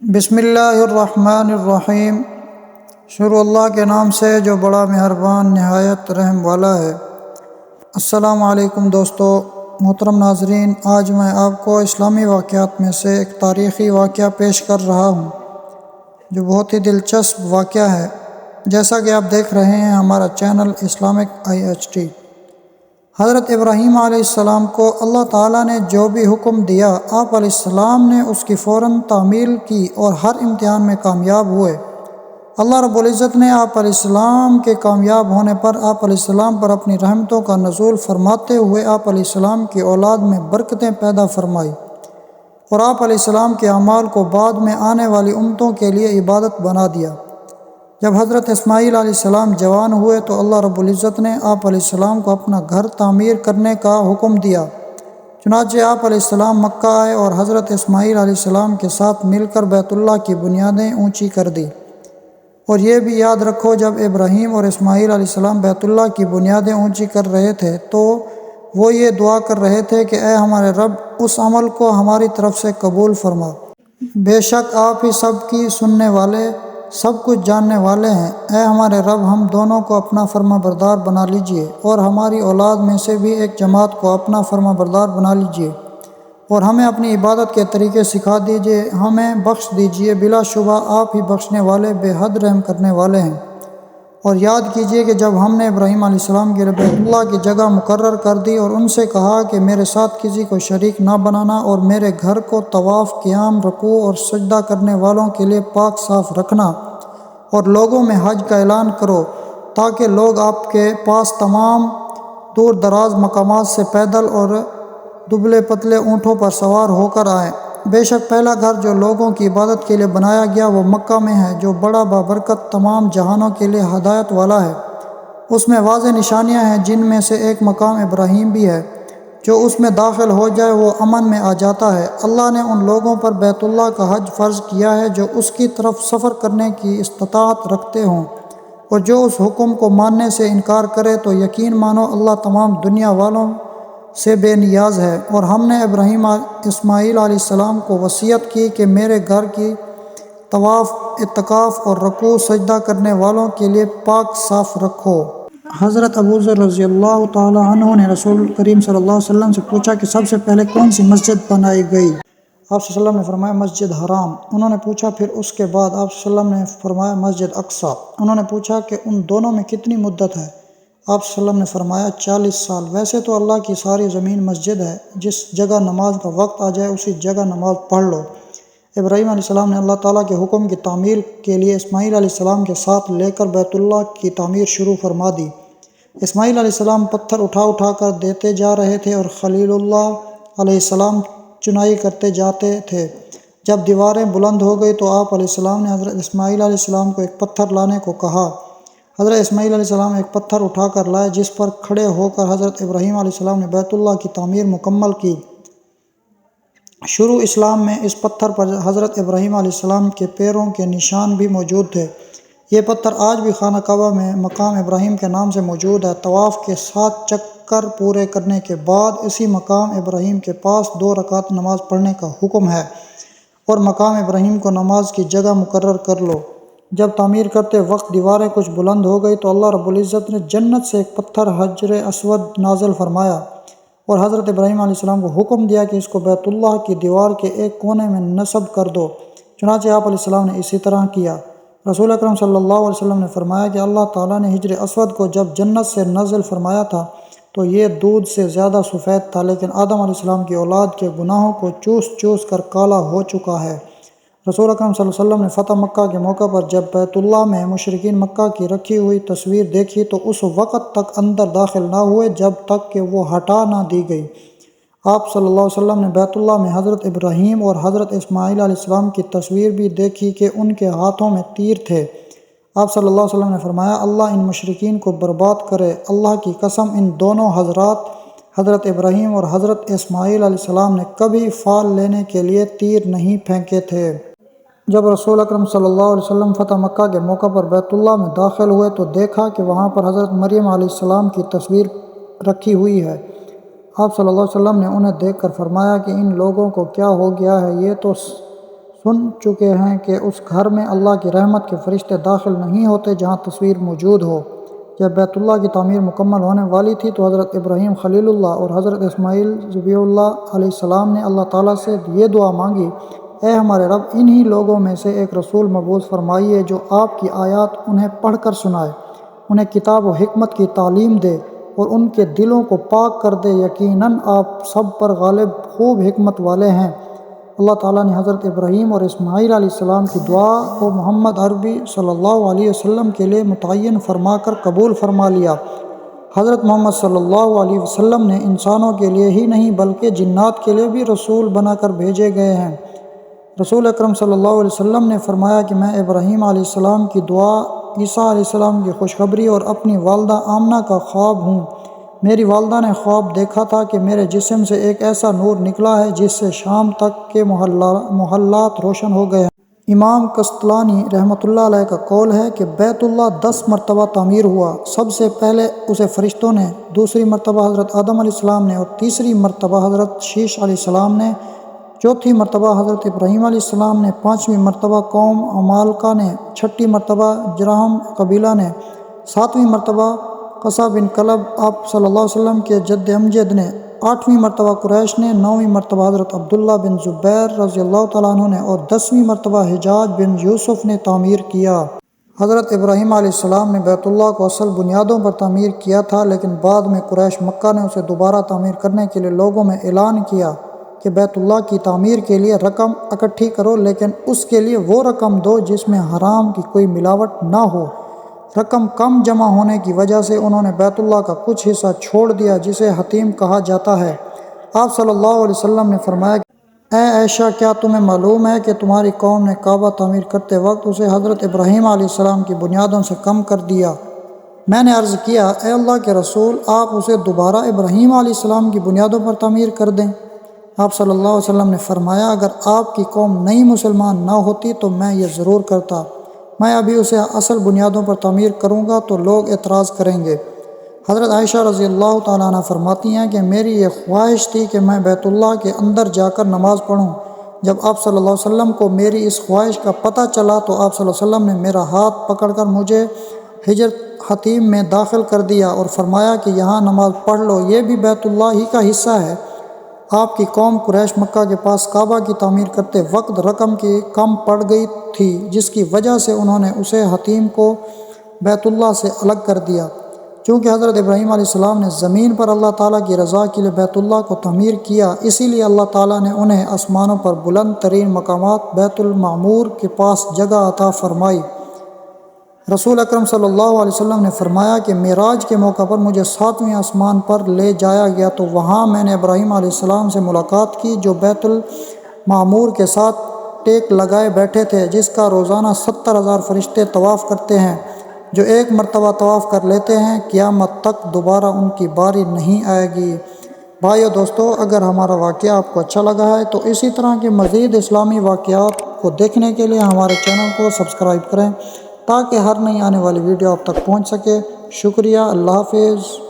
بسم اللہ الرحمن الرحیم۔ شروع اللہ کے نام سے جو بڑا مہربان نہایت رحم والا ہے۔ السلام علیکم دوستو، محترم ناظرین، آج میں آپ کو اسلامی واقعات میں سے ایک تاریخی واقعہ پیش کر رہا ہوں جو بہت ہی دلچسپ واقعہ ہے۔ جیسا کہ آپ دیکھ رہے ہیں ہمارا چینل اسلامک IHT۔ حضرت ابراہیم علیہ السلام کو اللہ تعالیٰ نے جو بھی حکم دیا، آپ علیہ السلام نے اس کی فوراً تعمیل کی اور ہر امتحان میں کامیاب ہوئے۔ اللہ رب العزت نے آپ علیہ السلام کے کامیاب ہونے پر آپ علیہ السلام پر اپنی رحمتوں کا نزول فرماتے ہوئے آپ علیہ السلام کی اولاد میں برکتیں پیدا فرمائی اور آپ علیہ السلام کے اعمال کو بعد میں آنے والی امتوں کے لیے عبادت بنا دیا۔ جب حضرت اسماعیل علیہ السلام جوان ہوئے تو اللہ رب العزت نے آپ علیہ السلام کو اپنا گھر تعمیر کرنے کا حکم دیا۔ چنانچہ آپ علیہ السلام مکہ آئے اور حضرت اسماعیل علیہ السلام کے ساتھ مل کر بیت اللہ کی بنیادیں اونچی کر دی۔ اور یہ بھی یاد رکھو، جب ابراہیم اور اسماعیل علیہ السلام بیت اللہ کی بنیادیں اونچی کر رہے تھے تو وہ یہ دعا کر رہے تھے کہ اے ہمارے رب، اس عمل کو ہماری طرف سے قبول فرما۔ بے شک آپ ہی سب کی سننے والے، سب کچھ جاننے والے ہیں۔ اے ہمارے رب، ہم دونوں کو اپنا فرما بردار بنا لیجئے اور ہماری اولاد میں سے بھی ایک جماعت کو اپنا فرما بردار بنا لیجئے اور ہمیں اپنی عبادت کے طریقے سکھا دیجئے، ہمیں بخش دیجئے۔ بلا شبہ آپ ہی بخشنے والے، بے حد رحم کرنے والے ہیں۔ اور یاد کیجئے کہ جب ہم نے ابراہیم علیہ السلام کے لیے بیت اللہ کی جگہ مقرر کر دی اور ان سے کہا کہ میرے ساتھ کسی کو شریک نہ بنانا اور میرے گھر کو طواف، قیام، رکوع اور سجدہ کرنے والوں کے لیے پاک صاف رکھنا اور لوگوں میں حج کا اعلان کرو تاکہ لوگ آپ کے پاس تمام دور دراز مقامات سے پیدل اور دبلے پتلے اونٹوں پر سوار ہو کر آئیں۔ بے شک پہلا گھر جو لوگوں کی عبادت کے لیے بنایا گیا وہ مکہ میں ہے، جو بڑا بابرکت، تمام جہانوں کے لیے ہدایت والا ہے۔ اس میں واضح نشانیاں ہیں، جن میں سے ایک مقام ابراہیم بھی ہے۔ جو اس میں داخل ہو جائے وہ امن میں آ جاتا ہے۔ اللہ نے ان لوگوں پر بیت اللہ کا حج فرض کیا ہے جو اس کی طرف سفر کرنے کی استطاعت رکھتے ہوں، اور جو اس حکم کو ماننے سے انکار کرے تو یقین مانو اللہ تمام دنیا والوں سے بے نیاز ہے۔ اور ہم نے ابراہیم اسماعیل علیہ السلام کو وصیت کی کہ میرے گھر کی طواف، اعتکاف اور رکوع سجدہ کرنے والوں کے لیے پاک صاف رکھو۔ حضرت ابو ذر رضی اللہ تعالیٰ عنہ نے رسول کریم صلی اللہ علیہ وسلم سے پوچھا کہ سب سے پہلے کون سی مسجد بنائی گئی؟ آپ صلی اللہ علیہ وسلم نے فرمایا مسجد حرام۔ انہوں نے پوچھا پھر اس کے بعد؟ آپ صلی اللہ علیہ وسلم نے فرمایا مسجد اقصیٰ۔ انہوں نے پوچھا کہ ان دونوں میں کتنی مدت ہے؟ آپ صلی اللہ علیہ وسلم نے فرمایا 40 سال۔ ویسے تو اللہ کی ساری زمین مسجد ہے، جس جگہ نماز کا وقت آ جائے اسی جگہ نماز پڑھ لو۔ ابراہیم علیہ السلام نے اللہ تعالیٰ کے حکم کی تعمیل کے لیے اسماعیل علیہ السلام کے ساتھ لے کر بیت اللہ کی تعمیر شروع فرما دی۔ اسماعیل علیہ السلام پتھر اٹھا اٹھا کر دیتے جا رہے تھے اور خلیل اللہ علیہ السلام چنائی کرتے جاتے تھے۔ جب دیواریں بلند ہو گئی تو آپ علیہ السلام نے حضرت اسماعیل علیہ السلام کو ایک پتھر لانے کو کہا۔ حضرت اسماعیل علیہ السلام ایک پتھر اٹھا کر لائے، جس پر کھڑے ہو کر حضرت ابراہیم علیہ السلام نے بیت اللہ کی تعمیر مکمل کی۔ شروع اسلام میں اس پتھر پر حضرت ابراہیم علیہ السلام کے پیروں کے نشان بھی موجود تھے۔ یہ پتھر آج بھی خانہ کعبہ میں مقام ابراہیم کے نام سے موجود ہے۔ طواف کے 7 چکر پورے کرنے کے بعد اسی مقام ابراہیم کے پاس 2 رکعت نماز پڑھنے کا حکم ہے اور مقام ابراہیم کو نماز کی جگہ مقرر کر لو۔ جب تعمیر کرتے وقت دیواریں کچھ بلند ہو گئی تو اللہ رب العزت نے جنت سے ایک پتھر حجر اسود نازل فرمایا اور حضرت ابراہیم علیہ السلام کو حکم دیا کہ اس کو بیت اللہ کی دیوار کے ایک کونے میں نصب کر دو۔ چنانچہ آپ علیہ السلام نے اسی طرح کیا۔ رسول اکرم صلی اللہ علیہ وسلم نے فرمایا کہ اللہ تعالیٰ نے حجر اسود کو جب جنت سے نازل فرمایا تھا تو یہ دودھ سے زیادہ سفید تھا، لیکن آدم علیہ السلام کی اولاد کے گناہوں کو چوس چوس کر کالا ہو چکا ہے۔ رسول اکرم صلی اللہ علیہ وسلم نے فتح مکہ کے موقع پر جب بیت اللہ میں مشرکین مکہ کی رکھی ہوئی تصویر دیکھی تو اس وقت تک اندر داخل نہ ہوئے جب تک کہ وہ ہٹا نہ دی گئی۔ آپ صلی اللہ علیہ وسلم نے بیت اللہ میں حضرت ابراہیم اور حضرت اسماعیل علیہ السلام کی تصویر بھی دیکھی کہ ان کے ہاتھوں میں تیر تھے۔ آپ صلی اللہ علیہ وسلم نے فرمایا اللہ ان مشرکین کو برباد کرے، اللہ کی قسم ان دونوں حضرات حضرت ابراہیم اور حضرت اسماعیل علیہ السلام نے کبھی فال لینے کے لیے تیر نہیں پھینکے تھے۔ جب رسول اکرم صلی اللہ علیہ وسلم فتح مکہ کے موقع پر بیت اللہ میں داخل ہوئے تو دیکھا کہ وہاں پر حضرت مریم علیہ السلام کی تصویر رکھی ہوئی ہے۔ آپ صلی اللہ علیہ وسلم نے انہیں دیکھ کر فرمایا کہ ان لوگوں کو کیا ہو گیا ہے، یہ تو سن چکے ہیں کہ اس گھر میں اللہ کی رحمت کے فرشتے داخل نہیں ہوتے جہاں تصویر موجود ہو۔ جب بیت اللہ کی تعمیر مکمل ہونے والی تھی تو حضرت ابراہیم خلیل اللہ اور حضرت اسماعیل ذبیح اللہ علیہ السلام نے اللہ تعالیٰ سے یہ دعا مانگی، اے ہمارے رب، انہی لوگوں میں سے ایک رسول مبعوث فرمائیے جو آپ کی آیات انہیں پڑھ کر سنائے، انہیں کتاب و حکمت کی تعلیم دے اور ان کے دلوں کو پاک کر دے، یقیناً آپ سب پر غالب خوب حکمت والے ہیں۔ اللہ تعالیٰ نے حضرت ابراہیم اور اسماعیل علیہ السلام کی دعا کو محمد عربی صلی اللہ علیہ وسلم کے لیے متعین فرما کر قبول فرما لیا۔ حضرت محمد صلی اللہ علیہ وسلم نے انسانوں کے لیے ہی نہیں بلکہ جنات کے لیے بھی رسول بنا کر بھیجے گئے ہیں۔ رسول اکرم صلی اللہ علیہ وسلم نے فرمایا کہ میں ابراہیم علیہ السلام کی دعا، عیسیٰ علیہ السلام کی خوشخبری اور اپنی والدہ آمنہ کا خواب ہوں۔ میری والدہ نے خواب دیکھا تھا کہ میرے جسم سے ایک ایسا نور نکلا ہے جس سے شام تک کے محلات روشن ہو گئے ہیں۔ امام قسطلانی رحمۃ اللہ علیہ کا قول ہے کہ بیت اللہ 10 مرتبہ تعمیر ہوا۔ سب سے پہلے اسے فرشتوں نے، دوسری مرتبہ حضرت آدم علیہ السلام نے، اور تیسری مرتبہ حضرت شیش علیہ السلام نے، چوتھی مرتبہ حضرت ابراہیم علیہ السلام نے، پانچویں مرتبہ قوم عمالقہ نے، چھٹی مرتبہ جرہم قبیلہ نے، ساتویں مرتبہ قصہ بن کلب آپ صلی اللہ علیہ وسلم کے جد امجد نے، آٹھویں مرتبہ قریش نے، نویں مرتبہ حضرت عبداللہ بن زبیر رضی اللہ تعالیٰ عنہ نے، اور 10ویں مرتبہ حجاج بن یوسف نے تعمیر کیا۔ حضرت ابراہیم علیہ السلام نے بیت اللہ کو اصل بنیادوں پر تعمیر کیا تھا، لیکن بعد میں قریش مکہ نے اسے دوبارہ تعمیر کرنے کے لیے لوگوں میں اعلان کیا کہ بیت اللہ کی تعمیر کے لیے رقم اکٹھی کرو، لیکن اس کے لیے وہ رقم دو جس میں حرام کی کوئی ملاوٹ نہ ہو۔ رقم کم جمع ہونے کی وجہ سے انہوں نے بیت اللہ کا کچھ حصہ چھوڑ دیا جسے حتیم کہا جاتا ہے۔ آپ صلی اللہ علیہ وسلم نے فرمایا کہ اے عائشہ، کیا تمہیں معلوم ہے کہ تمہاری قوم نے کعبہ تعمیر کرتے وقت اسے حضرت ابراہیم علیہ السلام کی بنیادوں سے کم کر دیا؟ میں نے عرض کیا، اے اللہ کے رسول، آپ اسے دوبارہ ابراہیم علیہ السلام کی بنیادوں پر تعمیر کر دیں۔ آپ صلی اللہ علیہ وسلم نے فرمایا، اگر آپ کی قوم نئی مسلمان نہ ہوتی تو میں یہ ضرور کرتا۔ میں ابھی اسے اصل بنیادوں پر تعمیر کروں گا تو لوگ اعتراض کریں گے۔ حضرت عائشہ رضی اللہ تعالیٰ عنہ فرماتی ہیں کہ میری یہ خواہش تھی کہ میں بیت اللہ کے اندر جا کر نماز پڑھوں۔ جب آپ صلی اللہ علیہ وسلم کو میری اس خواہش کا پتہ چلا تو آپ صلی اللہ علیہ وسلم نے میرا ہاتھ پکڑ کر مجھے حجر حتیم میں داخل کر دیا اور فرمایا کہ یہاں نماز پڑھ لو، یہ بھی بیت اللہ ہی کا حصہ ہے۔ آپ کی قوم قریش مکہ کے پاس کعبہ کی تعمیر کرتے وقت رقم کی کم پڑ گئی تھی، جس کی وجہ سے انہوں نے اسے حتیم کو بیت اللہ سے الگ کر دیا۔ چونکہ حضرت ابراہیم علیہ السلام نے زمین پر اللہ تعالیٰ کی رضا کے لیے بیت اللہ کو تعمیر کیا، اسی لیے اللہ تعالیٰ نے انہیں آسمانوں پر بلند ترین مقامات بیت المعمور کے پاس جگہ عطا فرمائی۔ رسول اکرم صلی اللہ علیہ وسلم نے فرمایا کہ معراج کے موقع پر مجھے 7ویں آسمان پر لے جایا گیا تو وہاں میں نے ابراہیم علیہ السلام سے ملاقات کی جو بیت المعمور کے ساتھ ٹیک لگائے بیٹھے تھے، جس کا روزانہ 70,000 فرشتے طواف کرتے ہیں۔ جو ایک مرتبہ طواف کر لیتے ہیں قیامت تک دوبارہ ان کی باری نہیں آئے گی۔ بھائیو دوستو، اگر ہمارا واقعہ آپ کو اچھا لگا ہے تو اسی طرح کے مزید اسلامی واقعات کو دیکھنے کے لیے ہمارے چینل کو سبسکرائب کریں تاکہ ہر نئی آنے والی ویڈیو آپ تک پہنچ سکے۔ شکریہ، اللہ حافظ۔